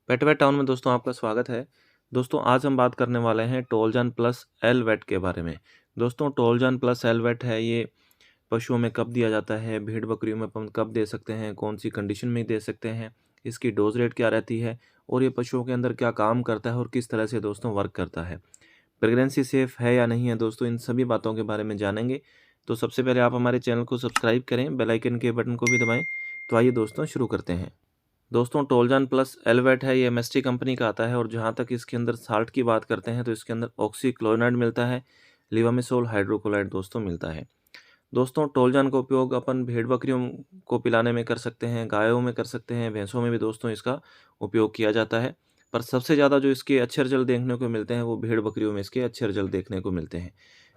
पेट wait town में दोस्तों आपका स्वागत है। दोस्तों आज हम बात करने वाले हैं टोलजन प्लस एल वेट के बारे में। दोस्तों टोलजन प्लस एल वेट है ये पशुओं में कब दिया जाता है, भेड़ बकरियों में अपन कब दे सकते हैं, कौन सी कंडीशन में दे सकते हैं, इसकी डोज रेट क्या रहती है और ये पशुओं के अंदर क्या काम करता है और किस तरह से दोस्तों वर्क करता है। प्रेगनेंसी सेफ है या नहीं है दोस्तों, इन सभी बातों के बारे में जानेंगे। तो सबसे पहले आप हमारे चैनल को सब्सक्राइब करें, बेल आइकन के बटन को भी दबाएं। तो आइए दोस्तों शुरू करते हैं। दोस्तों टोलजन प्लस एलवेट है, ये एमएसटी कंपनी का आता है और जहाँ तक इसके अंदर साल्ट की बात करते हैं तो इसके अंदर ऑक्सीक्लोराइड मिलता है, लिवामिसोल हाइड्रोक्लोराइड दोस्तों मिलता है। दोस्तों टोलजन का उपयोग अपन भेड़ बकरियों को पिलाने में कर सकते हैं, गायों में कर सकते हैं, भैंसों में भी दोस्तों इसका उपयोग किया जाता है। पर सबसे ज़्यादा जो इसके अच्छे रिजल्ट देखने को मिलते हैं वो भेड़ बकरियों में इसके अच्छे रिजल्ट देखने को मिलते हैं,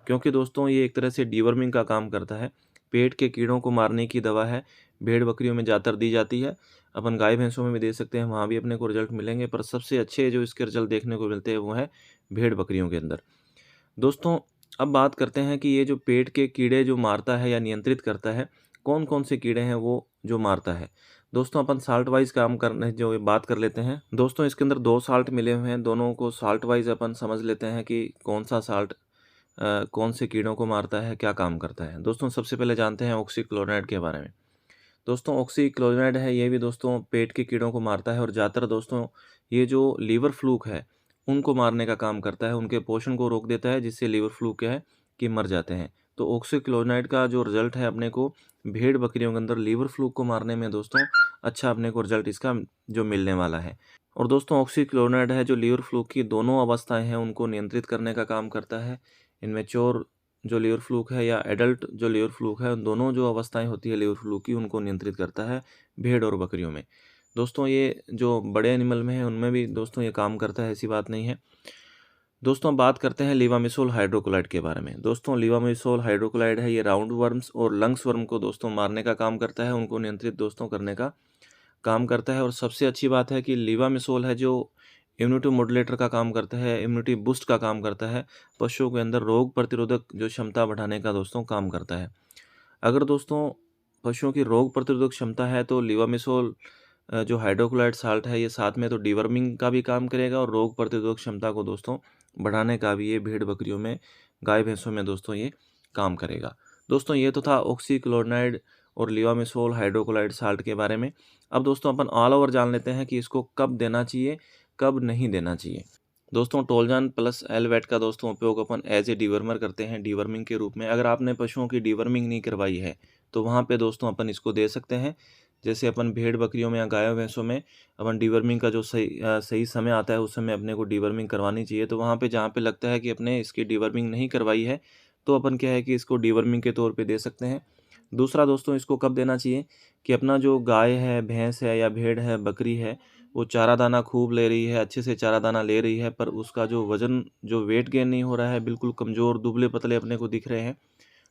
क्योंकि दोस्तों ये एक तरह से डीवर्मिंग का काम करता है। पेट के कीड़ों को मारने की दवा है, भेड़ बकरियों में ज़्यादातर दी जाती है। अपन गाय भैंसों में भी दे सकते हैं, वहाँ भी अपने को रिजल्ट मिलेंगे, पर सबसे अच्छे जो इसके रिजल्ट देखने को मिलते हैं वो है भेड़ बकरियों के अंदर। दोस्तों अब बात करते हैं कि ये जो पेट के कीड़े जो मारता है या नियंत्रित करता है, कौन कौन से कीड़े हैं वो जो मारता है। दोस्तों अपन साल्ट वाइज काम करने जो ये बात कर लेते हैं। दोस्तों इसके अंदर 2 साल्ट मिले हुए हैं, दोनों को साल्ट वाइज अपन समझ लेते हैं कि कौन सा साल्ट कौन से कीड़ों को मारता है, क्या काम करता है। दोस्तों सबसे पहले जानते हैं ऑक्सीक्लोराइड के बारे में। दोस्तों ऑक्सीक्लोराइड है, ये भी दोस्तों पेट के कीड़ों को मारता है और ज़्यादातर दोस्तों ये जो लीवर फ्लूक है उनको मारने का काम करता है, उनके पोषण को रोक देता है, जिससे लीवर फ्लूक क्या है कि मर जाते हैं। तो ऑक्सीक्लोराइड का जो रिजल्ट है अपने को भेड़ बकरियों के अंदर लीवर फ्लूक को मारने में दोस्तों अच्छा अपने को रिजल्ट इसका जो मिलने वाला है। और दोस्तों ऑक्सीक्लोराइड है जो लीवर फ्लूक की दोनों अवस्थाएं हैं उनको नियंत्रित करने का काम करता है। इनमेच्योर जो लीवर फ्लूक है या एडल्ट जो लीवर फ्लूक है, उन दोनों जो अवस्थाएं होती है लीवर फ्लूक की उनको नियंत्रित करता है भेड़ और बकरियों में। दोस्तों ये जो बड़े एनिमल में है उनमें भी दोस्तों ये काम करता है, ऐसी बात नहीं है। दोस्तों अब बात करते हैं लिवामिसोल हाइड्रोक्लोराइड के बारे में। दोस्तों लिवामिसोल हाइड्रोक्लोराइड है, ये राउंड वर्म्स और लंग्स वर्म को दोस्तों मारने का काम करता है, उनको नियंत्रित दोस्तों करने का काम करता है। और सबसे अच्छी बात है कि लिवामिसोल है जो इम्यूनिटी मॉड्यूलेटर का काम करता है, इम्यूनिटी बूस्ट का काम करता है, पशुओं के अंदर रोग प्रतिरोधक जो क्षमता बढ़ाने का दोस्तों काम करता है। अगर दोस्तों पशुओं की रोग प्रतिरोधक क्षमता है तो लिवामिसोल जो हाइड्रोक्लोराइड साल्ट है ये साथ में तो डिवर्मिंग का भी काम करेगा और रोग प्रतिरोधक क्षमता को दोस्तों बढ़ाने का भी ये भेड़ बकरियों में, गाय भैंसों में दोस्तों ये काम करेगा। दोस्तों ये तो था ऑक्सीक्लोराइड और लिवामिसोल हाइड्रोक्लोराइड साल्ट के बारे में। अब दोस्तों अपन ऑल ओवर जान लेते हैं कि इसको कब देना चाहिए, कब नहीं देना चाहिए। दोस्तों टोलजन प्लस एलवेट का दोस्तों उपयोग अपन एज ए डिवर्मर करते हैं, डिवर्मिंग के रूप में। अगर आपने पशुओं की डिवर्मिंग नहीं करवाई है तो वहाँ पे दोस्तों अपन इसको दे सकते हैं। जैसे अपन भेड़ बकरियों में या गायों भैंसों में अपन डिवर्मिंग का जो सही समय आता है उस समय अपने को डिवर्मिंग करवानी चाहिए। तो वहाँ पे जहाँ पे लगता है कि अपने इसकी डिवर्मिंग नहीं करवाई है तो अपन क्या है कि इसको डिवर्मिंग के तौर पे दे सकते हैं। दूसरा दोस्तों इसको कब देना चाहिए कि अपना जो गाय है, भैंस है या भेड़ है, बकरी है, वो चारा दाना खूब ले रही है, अच्छे से चारा दाना ले रही है, पर उसका जो वज़न जो वेट गेन नहीं हो रहा है, बिल्कुल कमज़ोर दुबले पतले अपने को दिख रहे हैं,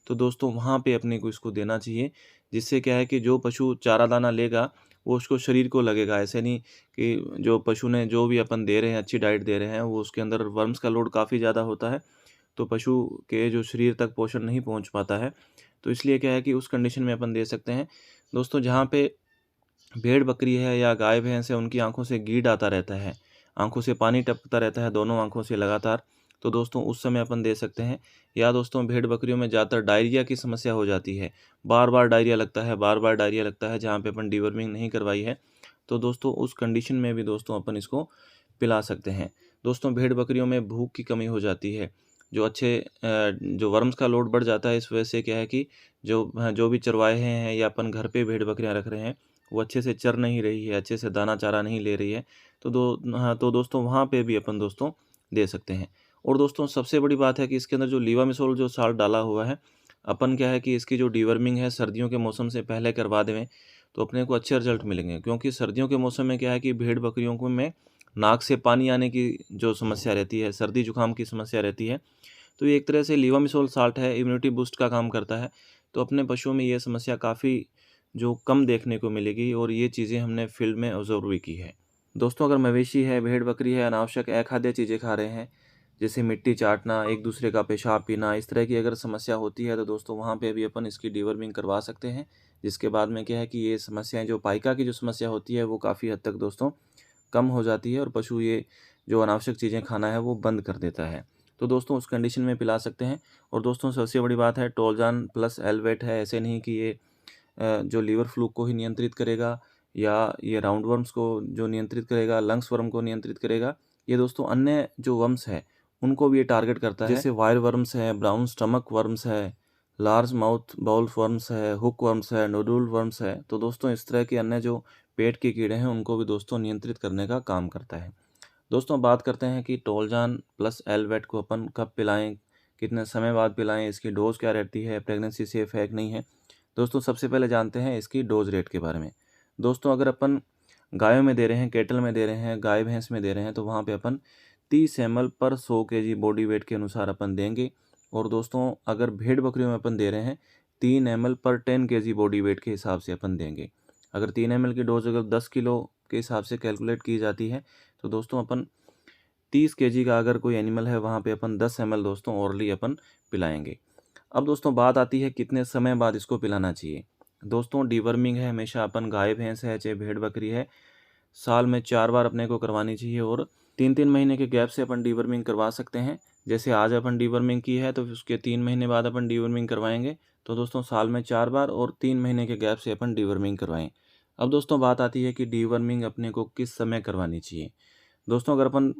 तो दोस्तों वहाँ पे अपने को इसको देना चाहिए। जिससे क्या है कि जो पशु चारा दाना लेगा वो उसको शरीर को लगेगा। ऐसे नहीं कि जो पशु ने जो भी अपन दे रहे हैं, अच्छी डाइट दे रहे हैं, वो उसके अंदर वर्म्स का लोड काफ़ी ज़्यादा होता है, तो पशु के जो शरीर तक पोषण नहीं पहुँच पाता है। तो इसलिए क्या है कि उस कंडीशन में अपन दे सकते हैं। दोस्तों जहाँ पे भेड़ बकरी है या गाय भैंस है उनकी आंखों से गीड आता रहता है, आंखों से पानी टपकता रहता है दोनों आंखों से लगातार, तो दोस्तों उस समय अपन दे सकते हैं। या दोस्तों भेड़ बकरियों में ज़्यादातर डायरिया की समस्या हो जाती है, बार बार डायरिया लगता है, बार बार डायरिया लगता है, जहाँ पे अपन डिवर्मिंग नहीं करवाई है, तो दोस्तों उस कंडीशन में भी दोस्तों अपन इसको पिला सकते हैं। दोस्तों भेड़ बकरियों में भूख की कमी हो जाती है, जो जो वर्म्स का लोड बढ़ जाता है, इस वजह से क्या है कि जो भी चरवाहे हैं या अपन घर पे भेड़ बकरियाँ रख रहे हैं वो अच्छे से चर नहीं रही है, अच्छे से दाना चारा नहीं ले रही है, तो दोस्तों वहाँ पे भी अपन दोस्तों दे सकते हैं। और दोस्तों सबसे बड़ी बात है कि इसके अंदर जो लिवामिसोल जो साल्ट डाला हुआ है, अपन क्या है कि इसकी जो डिवर्मिंग है सर्दियों के मौसम से पहले करवा दें तो अपने को अच्छे रिजल्ट मिलेंगे। क्योंकि सर्दियों के मौसम में क्या है कि भेड़ बकरियों को में नाक से पानी आने की जो समस्या रहती है, सर्दी जुकाम की समस्या रहती है, तो ये एक तरह से लिवामिसोल साल्ट है, इम्यूनिटी बूस्ट का काम करता है। तो अपने पशुओं में ये समस्या काफ़ी जो कम देखने को मिलेगी और ये चीज़ें हमने फील्ड में ऑब्जर्व भी की है। दोस्तों अगर मवेशी है, भेड़ बकरी है, अनावश्यक अखाद्य चीज़ें खा रहे हैं, जैसे मिट्टी चाटना, एक दूसरे का पेशाब पीना, इस तरह की अगर समस्या होती है तो दोस्तों वहाँ पे भी अपन इसकी डिवर्मिंग करवा सकते हैं। जिसके बाद में क्या है कि ये समस्याएं, जो पाइका की जो समस्या होती है वो काफ़ी हद तक दोस्तों कम हो जाती है और पशु ये जो अनावश्यक चीज़ें खाना है वो बंद कर देता है। तो दोस्तों उस कंडीशन में पिला सकते हैं। और दोस्तों सबसे बड़ी बात है, टोलजान प्लस एलवेट है, ऐसे नहीं कि ये जो लीवर फ्लूक को ही नियंत्रित करेगा या ये राउंड वर्म्स को जो नियंत्रित करेगा, लंग्स वर्म को नियंत्रित करेगा। ये दोस्तों अन्य जो वर्म्स है उनको भी ये टारगेट करता है, जैसे वायर वर्म्स है, ब्राउन स्टमक वर्म्स है, लार्ज माउथ बाउल वर्म्स है, हुक वर्म्स है, नोडुल वर्म्स है। तो दोस्तों इस तरह के अन्य जो पेट के कीड़े हैं उनको भी दोस्तों नियंत्रित करने का काम करता है। दोस्तों बात करते हैं कि टोलजान प्लस एलवेट को अपन कब पिलाएं, कितने समय बाद पिलाएं, इसकी डोज क्या रहती है, प्रेगनेंसी सेफ है कि नहीं है। दोस्तों सबसे पहले जानते हैं इसकी डोज रेट के बारे में। दोस्तों अगर अपन गायों में दे रहे हैं, केटल में दे रहे हैं, गाय भैंस में दे रहे हैं, तो वहाँ पे अपन 30 ml पर 100 kg बॉडी वेट के अनुसार अपन देंगे। और दोस्तों अगर भेड़ बकरियों में अपन दे रहे हैं 3 ml पर 10 kg बॉडी वेट के हिसाब से अपन देंगे। अगर 3 ml की डोज अगर 10 किलो के हिसाब से कैलकुलेट की जाती है तो दोस्तों अपन 30 kg का अगर कोई एनिमल है वहाँ पे अपन 10 ml दोस्तों ओरली अपन पिलाएंगे। अब दोस्तों बात आती है कितने समय बाद इसको पिलाना चाहिए। दोस्तों डीवर्मिंग है हमेशा अपन गाय भैंस है चाहे भेड़ बकरी है, साल में 4 बार अपने को करवानी चाहिए और 3-3 महीने के गैप से अपन डीवर्मिंग करवा सकते हैं। जैसे आज अपन डीवर्मिंग की है तो फिर उसके 3 महीने बाद अपन डीवर्मिंग करवाएंगे। तो दोस्तों साल में 4 बार और 3 महीने के गैप से अपन डीवर्मिंग करवाएं। अब दोस्तों बात आती है कि डीवर्मिंग अपने को किस समय करवानी चाहिए। दोस्तों अगर अपन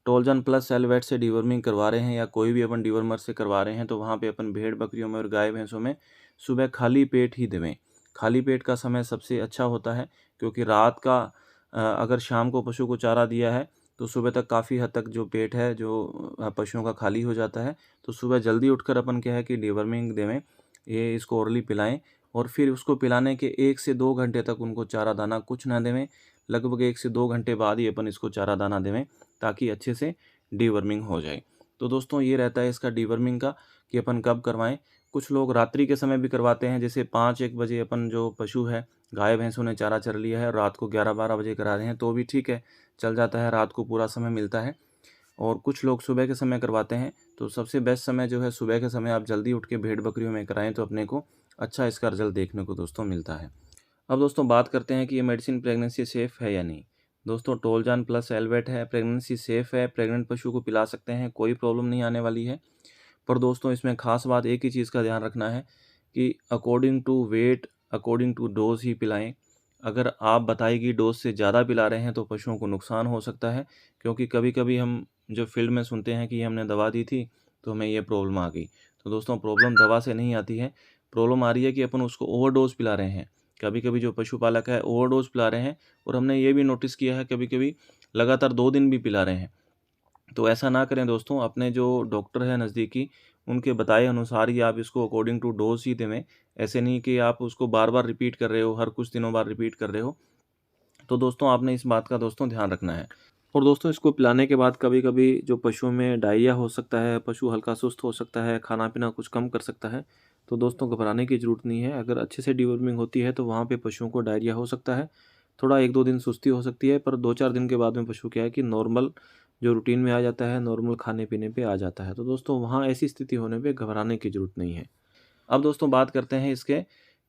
टोलजान प्लस एलवेट से डीवर्मिंग करवा रहे हैं या कोई भी अपन डीवर्मर से करवा रहे हैं तो वहाँ पे अपन भेड़ बकरियों में और गाय भैंसों में सुबह खाली पेट ही देवें। खाली पेट का समय सबसे अच्छा होता है, क्योंकि रात का अगर शाम को पशु को चारा दिया है तो सुबह तक काफ़ी हद तक जो पेट है जो पशुओं का खाली हो जाता है। तो सुबह जल्दी उठकर अपन क्या है कि डीवर्मिंग देवें, ये इसको ओरली पिलाएं और फिर उसको पिलाने के 1 से 2 घंटे तक उनको चारा दाना कुछ ना देवें। लगभग 1 से 2 घंटे बाद ही अपन इसको चारा दाना देवें ताकि अच्छे से डीवर्मिंग हो जाए। तो दोस्तों ये रहता है इसका डीवर्मिंग का कि अपन कब करवाएं। कुछ लोग रात्रि के समय भी करवाते हैं, जैसे 5-1 बजे अपन जो पशु है गाय भैंसों ने चारा चर लिया है, रात को 11-12 बजे करा रहे हैं तो भी ठीक है, चल जाता है, रात को पूरा समय मिलता है। और कुछ लोग सुबह के समय करवाते हैं, तो सबसे बेस्ट समय जो है सुबह के समय आप जल्दी उठ के भेड़ बकरियों में कराएं तो अपने को अच्छा इसका रिजल्ट देखने को दोस्तों मिलता है। अब दोस्तों बात करते हैं कि ये मेडिसिन प्रेगनेंसी सेफ़ है या नहीं। दोस्तों टोलजान प्लस एलवेट है, प्रेगनेंसी सेफ़ है, प्रेग्नेंट पशु को पिला सकते हैं, कोई प्रॉब्लम नहीं आने वाली है। पर दोस्तों इसमें ख़ास बात एक ही चीज़ का ध्यान रखना है कि according to weight, according to dose ही पिलाएं। अगर आप बताई गई डोज़ से ज़्यादा पिला रहे हैं तो पशुओं को नुकसान हो सकता है, क्योंकि कभी-कभी हम जो फील्ड में सुनते हैं कि हमने दवा दी थी तो हमें ये प्रॉब्लम आ गई। तो दोस्तों प्रॉब्लम दवा से नहीं आती है, प्रॉब्लम आ रही है कि अपन उसको ओवरडोज़ पिला रहे हैं। कभी-कभी जो पशुपालक है ओवरडोज़ पिला रहे हैं और हमने ये भी नोटिस किया है कभी-कभी लगातार 2 दिन भी पिला रहे हैं। तो ऐसा ना करें दोस्तों, अपने जो डॉक्टर है नज़दीकी उनके बताए अनुसार ही आप इसको अकॉर्डिंग टू डोज़ ही देवें। ऐसे नहीं कि आप उसको बार-बार रिपीट कर रहे हो, हर कुछ दिनों बाद रिपीट कर रहे हो। तो दोस्तों आपने इस बात का दोस्तों ध्यान रखना है। और दोस्तों इसको पिलाने के बाद कभी-कभी जो पशुओं में डायरिया हो सकता है, पशु हल्का सुस्त हो सकता है, खाना-पीना कुछ कम कर सकता है। तो दोस्तों घबराने की ज़रूरत नहीं है। अगर अच्छे से डिवर्मिंग होती है तो वहाँ पे पशुओं को डायरिया हो सकता है। थोड़ा 1-2 दिन सुस्ती हो सकती है, पर 2-4 दिन के बाद में पशु क्या है कि नॉर्मल जो रूटीन में आ जाता है, नॉर्मल खाने-पीने पे आ जाता है। तो दोस्तों वहाँ ऐसी स्थिति होने पे घबराने की ज़रूरत नहीं है। अब दोस्तों बात करते हैं इसके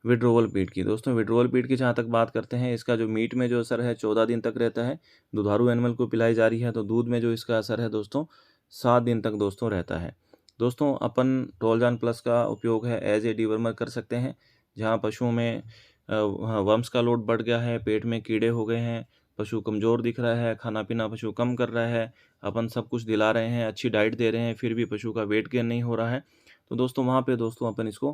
विड्रोवल पीरियड की। दोस्तों विड्रोवल पीरियड की जहाँ तक बात करते हैं, इसका जो मीट में जो असर है 14 दिन तक रहता है। दुधारू एनिमल को पिलाई जा रही है तो दूध में जो इसका असर है दोस्तों 7 दिन तक दोस्तों रहता है। दोस्तों अपन टोलजान प्लस का उपयोग है एज ए डीवर्मर कर सकते हैं। जहाँ पशुओं में वर्म्स का लोड बढ़ गया है, पेट में कीड़े हो गए हैं, पशु कमज़ोर दिख रहा है, खाना-पीना पशु कम कर रहा है, अपन सब कुछ दिला रहे हैं, अच्छी डाइट दे रहे हैं, फिर भी पशु का वेट गेन नहीं हो रहा है। तो दोस्तों वहाँ पे दोस्तों अपन इसको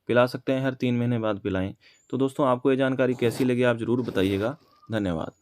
पिला सकते हैं, हर 3 महीने बाद पिलाएँ। तो दोस्तों आपको ये जानकारी कैसी लगी आप ज़रूर बताइएगा। धन्यवाद।